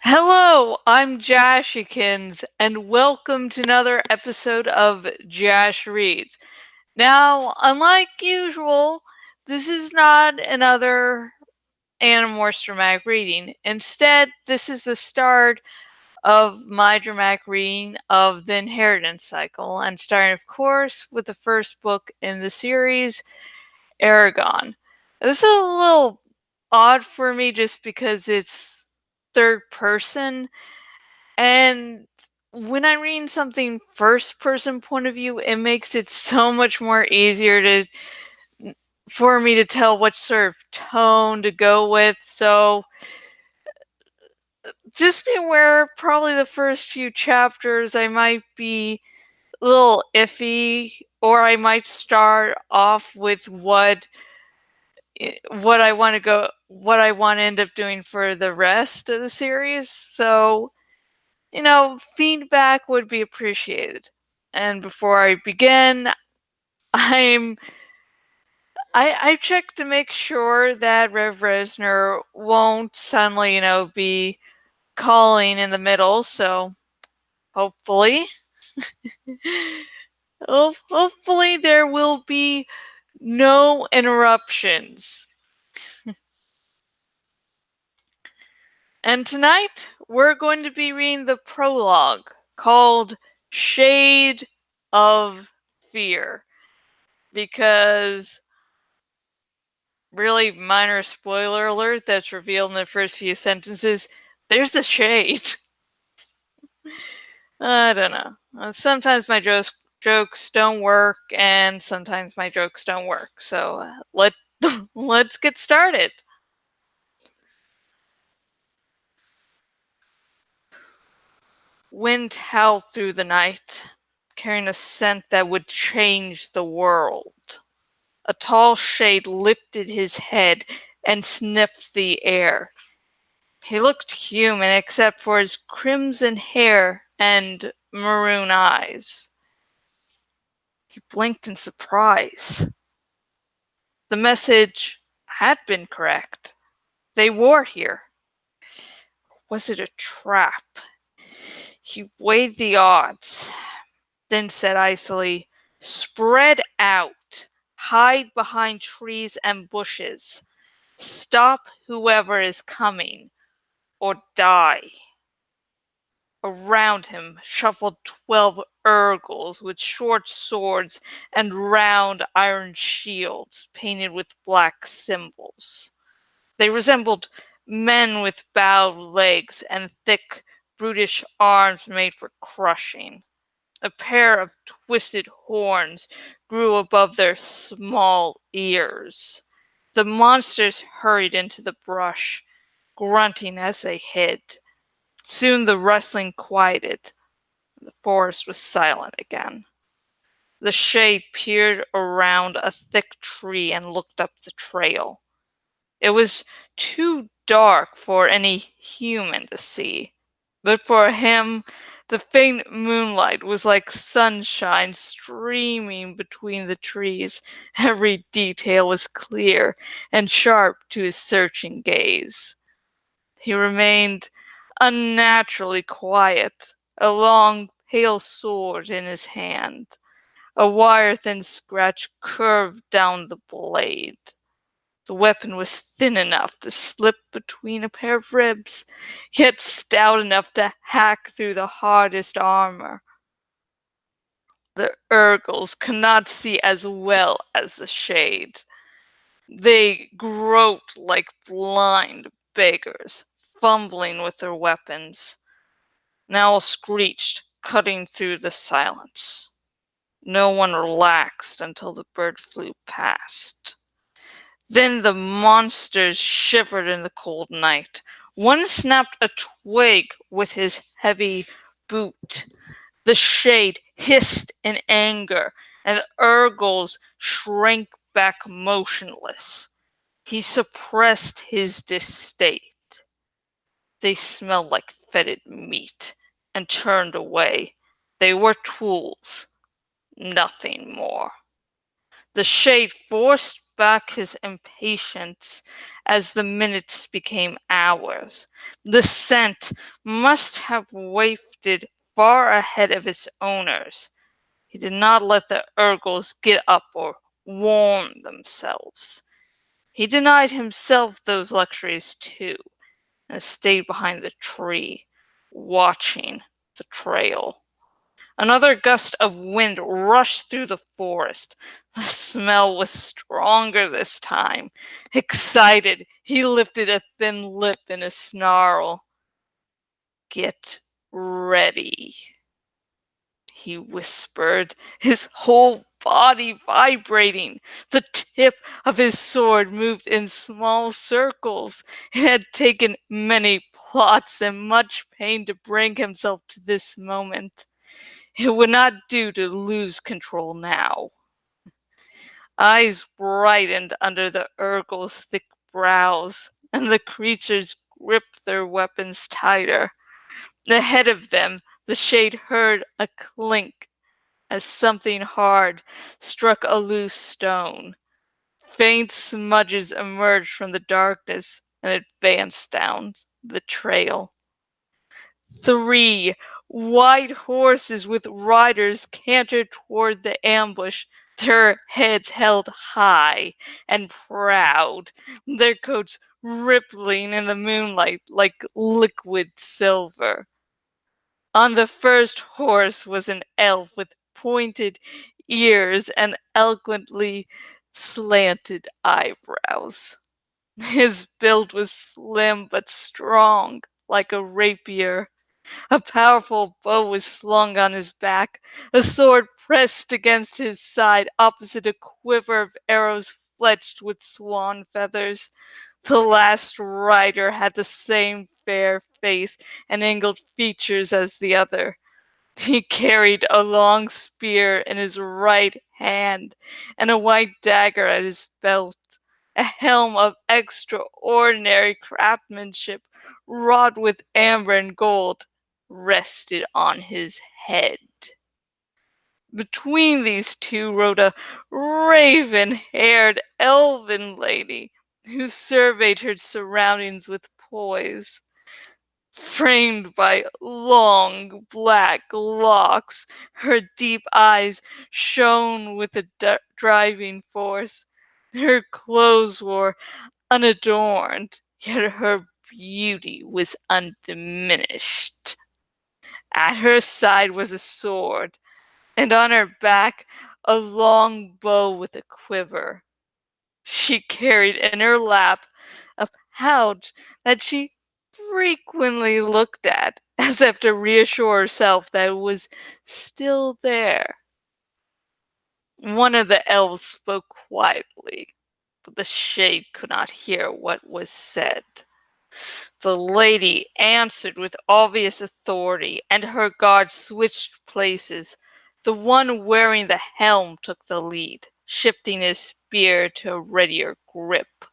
Hello, I'm Jashikins, and welcome to another episode of Jash Reads. Now, unlike usual, this is not another Animorphs dramatic reading. Instead, this is the start of my dramatic reading of the Inheritance Cycle. I'm starting, of course, with the first book in the series, Eragon. This is a little odd for me just because it's third person, and when I'm reading something first person point of view, it makes it so much more easier for me to tell what sort of tone to go with. So just be aware, probably the first few chapters I might be a little iffy, or I might start off with what I want to end up doing for the rest of the series. So feedback would be appreciated. And before I begin, I checked to make sure that Rev Resner won't suddenly, be calling in the middle. So hopefully, hopefully there will be no interruptions. And tonight we're going to be reading the prologue called Shade of Fear, because really minor spoiler alert that's revealed in the first few sentences, there's a shade. I don't know. Sometimes my jokes don't work, and sometimes my jokes don't work. So let's get started. Wind howled through the night, carrying a scent that would change the world. A tall shade lifted his head and sniffed the air. He looked human except for his crimson hair and maroon eyes. He blinked in surprise. The message had been correct. They were here. Was it a trap? He weighed the odds, then said icily, "Spread out. Hide behind trees and bushes. Stop whoever is coming, or die." Around him shuffled 12 Urgles with short swords and round iron shields painted with black symbols. They resembled men with bowed legs and thick, brutish arms made for crushing. A pair of twisted horns grew above their small ears. The monsters hurried into the brush, grunting as they hid. Soon the rustling quieted. The forest was silent again. The shade peered around a thick tree and looked up the trail. It was too dark for any human to see, but for him, the faint moonlight was like sunshine streaming between the trees. Every detail was clear and sharp to his searching gaze. He remained unnaturally quiet, a long, pale sword in his hand. A wire-thin scratch curved down the blade. The weapon was thin enough to slip between a pair of ribs, yet stout enough to hack through the hardest armor. The Urgles could not see as well as the shade. They groped like blind beggars, fumbling with their weapons. An owl screeched, cutting through the silence. No one relaxed until the bird flew past. Then the monsters shivered in the cold night. One snapped a twig with his heavy boot. The shade hissed in anger, and the Urgles shrank back motionless. He suppressed his distaste. They smelled like fetid meat, and turned away. They were tools, nothing more. The shade forced back his impatience as the minutes became hours. The scent must have wafted far ahead of its owners. He did not let the Urgles get up or warm themselves. He denied himself those luxuries too, and stayed behind the tree, watching the trail. Another gust of wind rushed through the forest. The smell was stronger this time. Excited, he lifted a thin lip in a snarl. "Get ready," he whispered, his whole body vibrating. The tip of his sword moved in small circles. It had taken many plots and much pain to bring himself to this moment. It would not do to lose control now. Eyes brightened under the Urgle's thick brows, and the creatures gripped their weapons tighter. Ahead of them, the shade heard a clink as something hard struck a loose stone. Faint smudges emerged from the darkness and advanced down the trail. 3 white horses with riders cantered toward the ambush, their heads held high and proud, their coats rippling in the moonlight like liquid silver. On the first horse was an elf with pointed ears and eloquently slanted eyebrows. His build was slim but strong, like a rapier. A powerful bow was slung on his back, a sword pressed against his side opposite a quiver of arrows fletched with swan feathers. The last rider had the same fair face and angled features as the other. He carried a long spear in his right hand and a white dagger at his belt. A helm of extraordinary craftsmanship, wrought with amber and gold, rested on his head. Between these two rode a raven-haired elven lady who surveyed her surroundings with poise. Framed by long black locks, her deep eyes shone with a driving force. Her clothes were unadorned, yet her beauty was undiminished. At her side was a sword, and on her back a long bow with a quiver. She carried in her lap a pouch that she frequently looked at, as if to reassure herself that it was still there. One of the elves spoke quietly, but the shade could not hear what was said. The lady answered with obvious authority, and her guard switched places. The one wearing the helm took the lead, shifting his spear to a readier grip.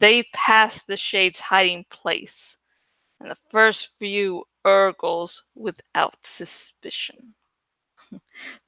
They passed the shade's hiding place, and the first few Urgles without suspicion.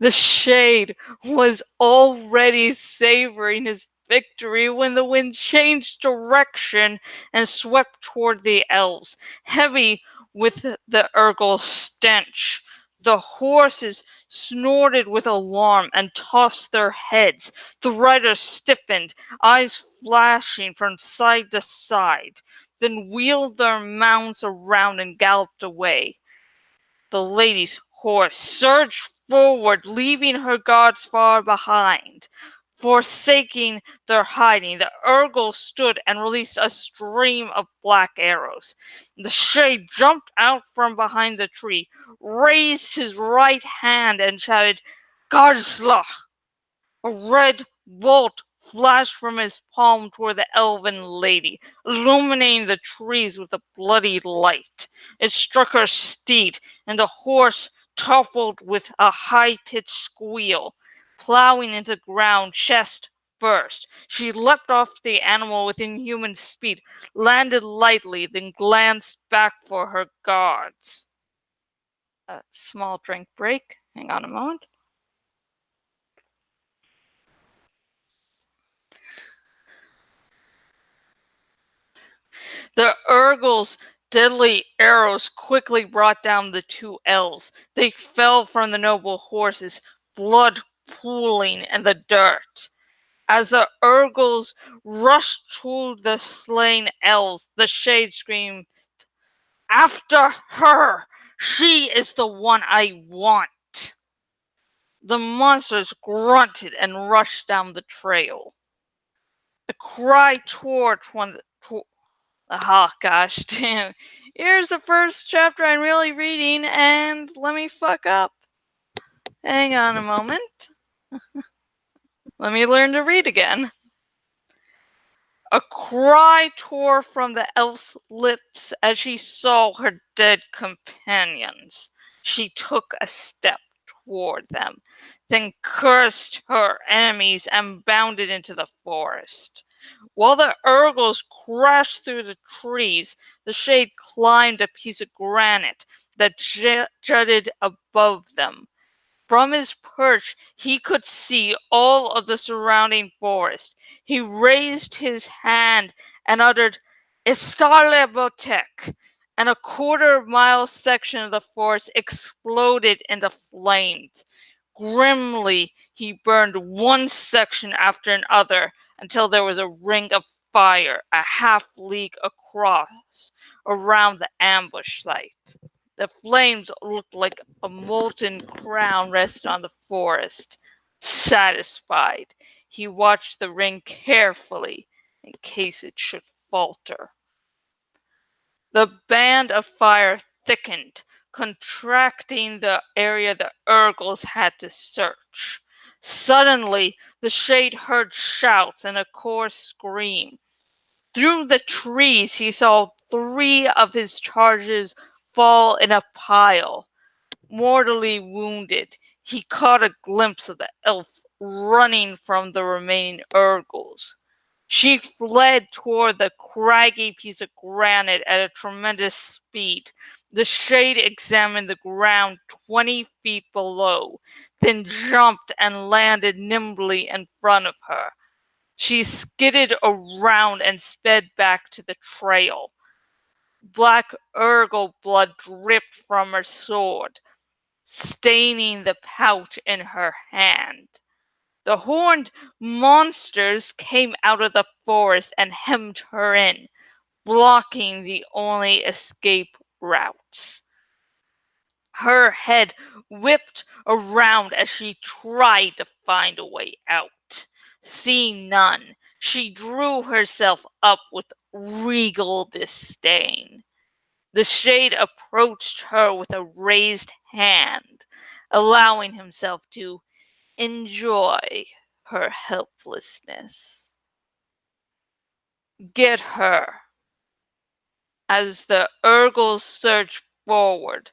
The shade was already savoring his victory when the wind changed direction and swept toward the elves, heavy with the Urgle stench. The horses snorted with alarm and tossed their heads. The riders stiffened, eyes flashing from side to side, then wheeled their mounts around and galloped away. The lady's horse surged forward, leaving her guards far behind. Forsaking their hiding, the Urgle stood and released a stream of black arrows. The shade jumped out from behind the tree, raised his right hand, and shouted, "Garsla!" A red bolt flashed from his palm toward the elven lady, illuminating the trees with a bloody light. It struck her steed, and the horse toppled with a high-pitched squeal, plowing into ground chest first. She leapt off the animal with inhuman speed, landed lightly, then glanced back for her guards. A small drink break. Hang on a moment. The Urgle's deadly arrows quickly brought down the two elves. They fell from the noble horses, blood pooling in the dirt. As the Urgles rushed to the slain elves, the Shade screamed, "After her! She is the one I want!" The monsters grunted and rushed down the trail. A cry tore from the. Oh gosh, damn. Here's the first chapter I'm really reading, and let me fuck up. Hang on a moment. Let me learn to read again. A cry tore from the elf's lips as she saw her dead companions. She took a step toward them, then cursed her enemies and bounded into the forest. While the Urgles crashed through the trees, the Shade climbed a piece of granite that jutted above them. From his perch, he could see all of the surrounding forest. He raised his hand and uttered, "Estalebotek," and a quarter-mile section of the forest exploded into flames. Grimly, he burned one section after another until there was a ring of fire a half-league across around the ambush site. The flames looked like a molten crown rested on the forest. Satisfied, he watched the ring carefully in case it should falter. The band of fire thickened, contracting the area the Urgles had to search. Suddenly, the Shade heard shouts and a coarse scream. Through the trees, he saw 3 of his charges fall in a pile. Mortally wounded, he caught a glimpse of the elf running from the remaining Urgles. She fled toward the craggy piece of granite at a tremendous speed. The Shade examined the ground 20 feet below, then jumped and landed nimbly in front of her. She skidded around and sped back to the trail. Black Urgle blood dripped from her sword, staining the pouch in her hand. The horned monsters came out of the forest and hemmed her in, blocking the only escape routes. Her head whipped around as she tried to find a way out. Seeing none, she drew herself up with regal disdain. The Shade approached her with a raised hand, allowing himself to enjoy her helplessness. Get her. As the Urgles surged forward,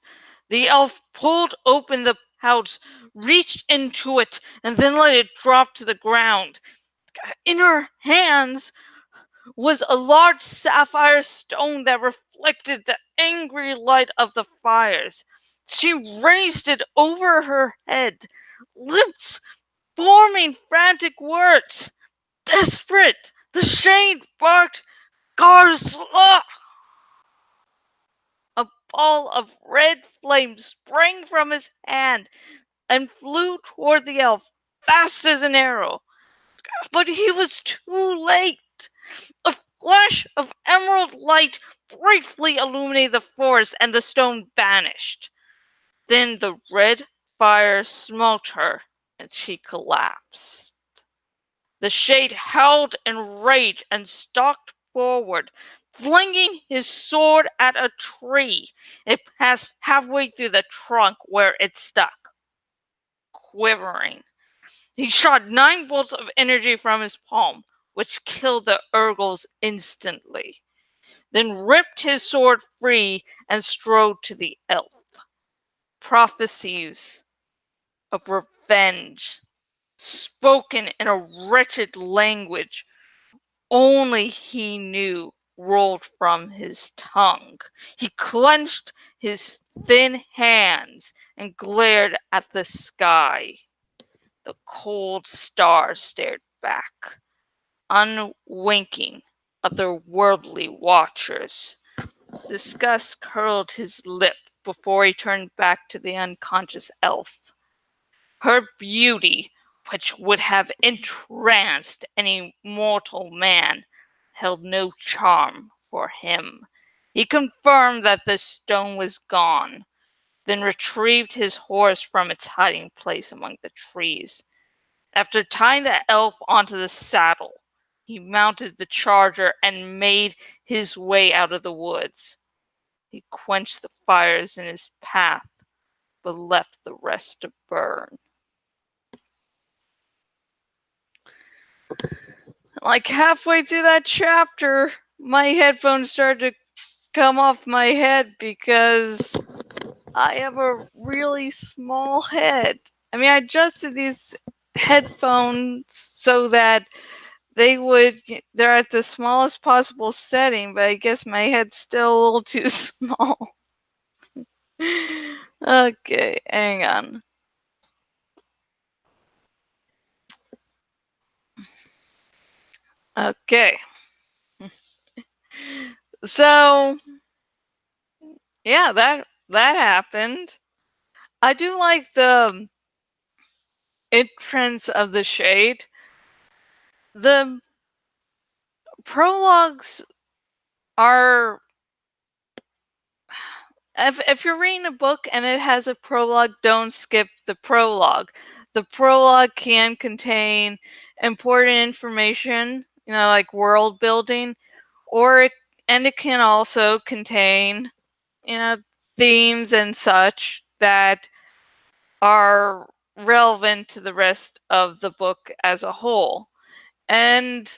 the elf pulled open the pouch, reached into it, and then let it drop to the ground. In her hands was a large sapphire stone that reflected the angry light of the fires. She raised it over her head, lips forming frantic words. Desperate, the Shade barked, "Garzla!" A ball of red flame sprang from his hand and flew toward the elf, fast as an arrow. But he was too late. A flash of emerald light briefly illuminated the forest, and the stone vanished. Then the red fire smote her, and she collapsed. The Shade howled in rage and stalked forward, flinging his sword at a tree. It passed halfway through the trunk where it stuck, quivering. He shot 9 bolts of energy from his palm, which killed the Urgles instantly, then ripped his sword free and strode to the elf. Prophecies of revenge, spoken in a wretched language only he knew, rolled from his tongue. He clenched his thin hands and glared at the sky. The cold star stared back, unwinking, otherworldly watchers. Disgust curled his lip before he turned back to the unconscious elf. Her beauty, which would have entranced any mortal man, held no charm for him. He confirmed that the stone was gone, then retrieved his horse from its hiding place among the trees. After tying the elf onto the saddle, he mounted the charger and made his way out of the woods. He quenched the fires in his path, but left the rest to burn. Like halfway through that chapter, my headphones started to come off my head because I have a really small head. I mean, I adjusted these headphones so that they're at the smallest possible setting, but I guess my head's still a little too small. Okay, hang on. Okay. So, yeah, that happened. I do like the entrance of the shade. The prologues are, if you're reading a book and it has a prologue, don't skip the prologue. The prologue can contain important information, like world building, and it can also contain, themes and such that are relevant to the rest of the book as a whole. And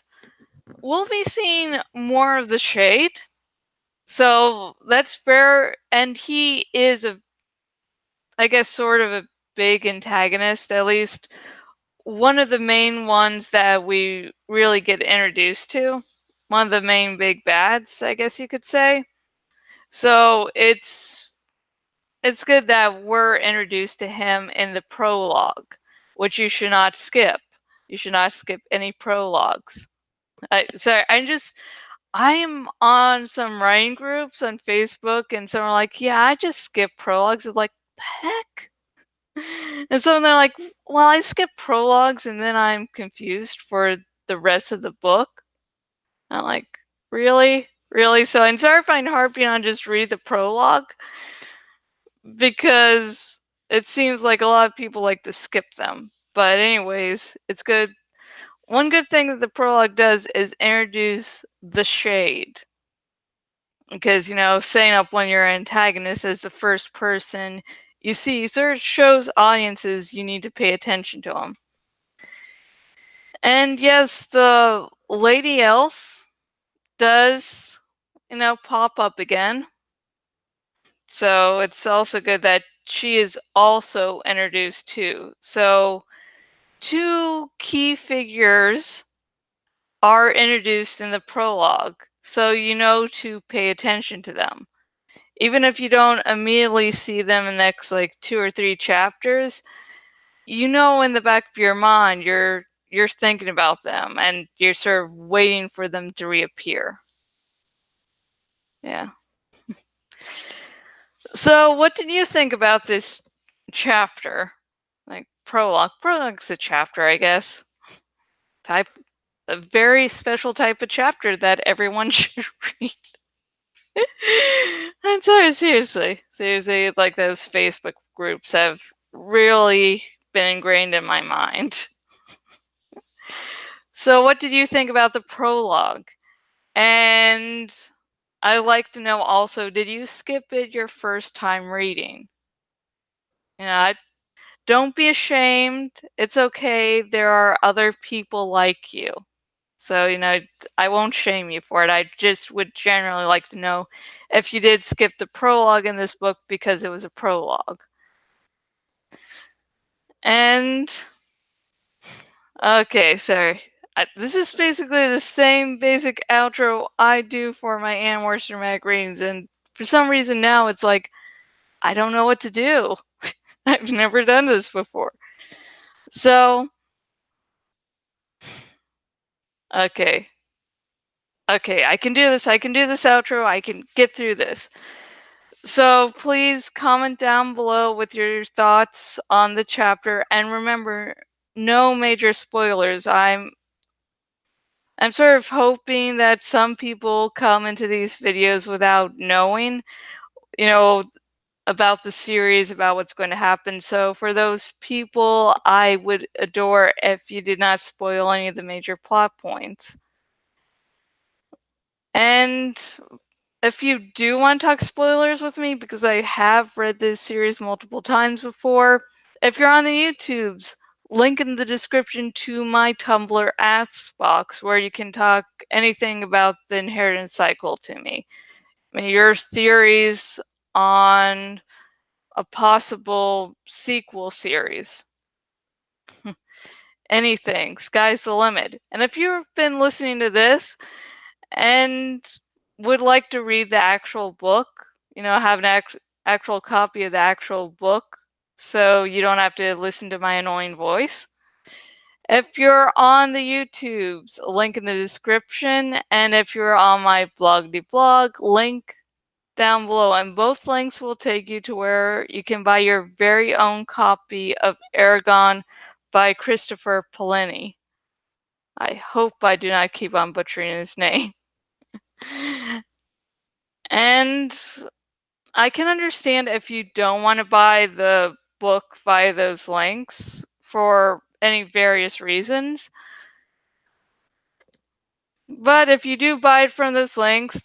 we'll be seeing more of the shade. So that's fair. And he is I guess, sort of a big antagonist, at least one of the main ones that we really get introduced to. One of the main big bads, I guess you could say. So it's good that we're introduced to him in the prologue, which you should not skip. You should not skip any prologues. Sorry, I am on some writing groups on Facebook, and some are like, "Yeah, I just skip prologues." It's like, the heck? And so they're like, "Well, I skip prologues, and then I'm confused for the rest of the book." I'm like, "Really, really?" So I'm sorry if I'm harping on just read the prologue, because it seems like a lot of people like to skip them. But anyways, it's good. One good thing that the prologue does is introduce the shade. Because, setting up one of your antagonists as the first person you see sort of shows audiences you need to pay attention to them. And yes, the lady elf does, pop up again. So it's also good that she is also introduced too. So two key figures are introduced in the prologue, so you know to pay attention to them. Even if you don't immediately see them in the next like 2 or 3 chapters, in the back of your mind you're thinking about them and you're sort of waiting for them to reappear. Yeah. So what did you think about this chapter? Like prologue. Prologue's a chapter, I guess. Type a very special type of chapter that everyone should read. I'm sorry, seriously, like those Facebook groups have really been ingrained in my mind. So, what did you think about the prologue? And I'd like to know also, did you skip it your first time reading? Don't be ashamed. It's okay. There are other people like you. So, I won't shame you for it. I just would generally like to know if you did skip the prologue in this book because it was a prologue. And, okay, sorry. This is basically the same basic outro I do for my Animorphs Dramatic readings, and for some reason now it's like, I don't know what to do. I've never done this before. So, okay. Okay, I can do this. I can do this outro. I can get through this. So please comment down below with your thoughts on the chapter, and remember, no major spoilers. I'm sort of hoping that some people come into these videos without knowing, you know, about the series, about what's going to happen. So for those people, I would adore if you did not spoil any of the major plot points. And if you do want to talk spoilers with me, because I have read this series multiple times before, if you're on the YouTubes, link in the description to my Tumblr Ask box where you can talk anything about the inheritance cycle to me. I mean, your theories on a possible sequel series. Anything. Sky's the limit. And if you've been listening to this and would like to read the actual book, have an actual copy of the actual book so you don't have to listen to my annoying voice. If you're on the YouTubes, link in the description, and if you're on my blog, link down below, and both links will take you to where you can buy your very own copy of Eragon by Christopher Polini. I hope I do not keep on butchering his name. And I can understand if you don't want to buy the book via those links for any various reasons. But if you do buy it from those links,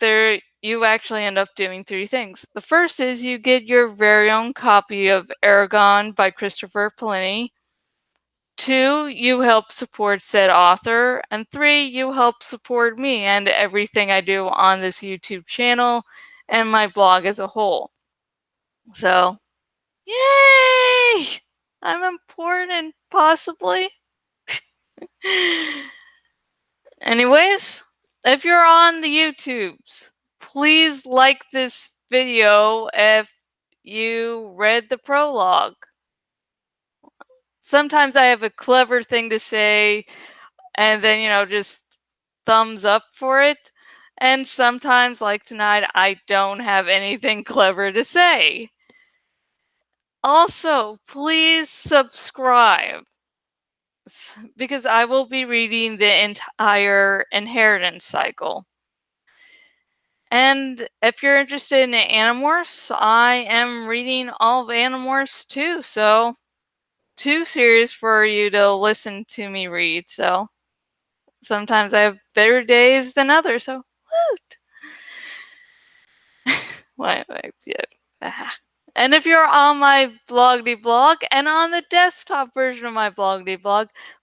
you actually end up doing three things. The first is you get your very own copy of Eragon by Christopher Polini. 2, you help support said author. And 3, you help support me and everything I do on this YouTube channel and my blog as a whole. So, yay! I'm important, possibly. Anyways, if you're on the YouTubes, please like this video if you read the prologue. Sometimes I have a clever thing to say and then, just thumbs up for it. And sometimes, like tonight, I don't have anything clever to say. Also, please subscribe because I will be reading the entire inheritance cycle. And if you're interested in Animorphs, I am reading all of Animorphs too, so 2 series for you to listen to me read, so sometimes I have better days than others, so woot! Why, yeah. And if you're on my blog and on the desktop version of my blog,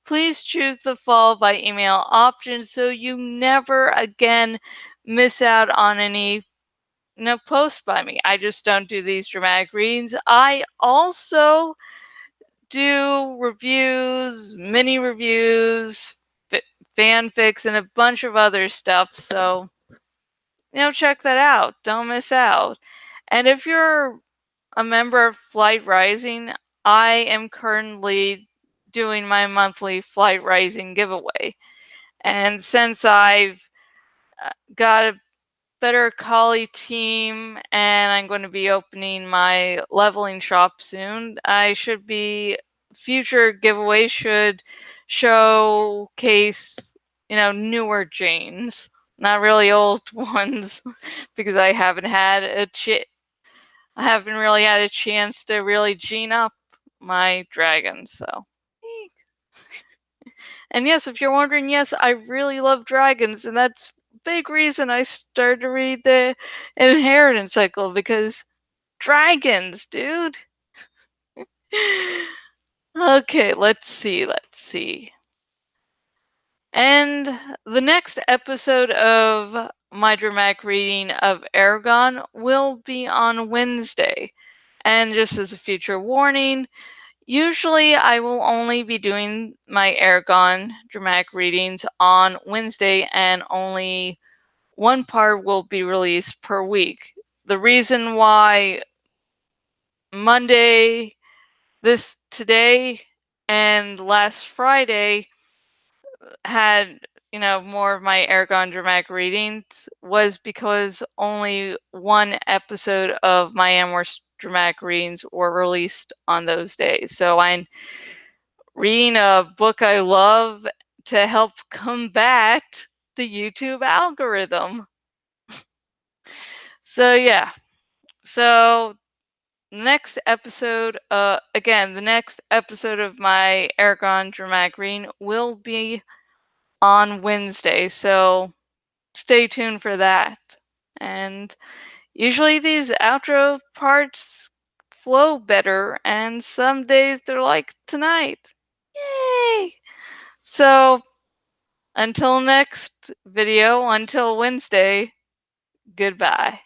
please choose the follow by email option so you never again miss out on any post by me. I just don't do these dramatic readings. I also do reviews, mini reviews, fanfics, and a bunch of other stuff. So, check that out. Don't miss out. And if you're a member of Flight Rising, I am currently doing my monthly Flight Rising giveaway. And since I've got a better collie team and I'm going to be opening my leveling shop soon, future giveaways should showcase, newer Janes, not really old ones, because I haven't really had a chance to really gene up my dragons, so. And yes, if you're wondering, yes, I really love dragons, and that's a big reason I started to read the inheritance cycle, because dragons, dude. Okay, let's see. And the next episode of my dramatic reading of Eragon will be on Wednesday. And just as a future warning, usually I will only be doing my Eragon dramatic readings on Wednesday, and only one part will be released per week. The reason why Monday, today, and last Friday had, more of my Eragon dramatic readings was because only one episode of my Amherst dramatic readings were released on those days. So I'm reading a book I love to help combat the YouTube algorithm. So yeah. So next episode, again, the next episode of my Eragon dramatic reading will be on Wednesday. So stay tuned for that. And usually these outro parts flow better, and some days they're like tonight. Yay! So until next video, until Wednesday, goodbye.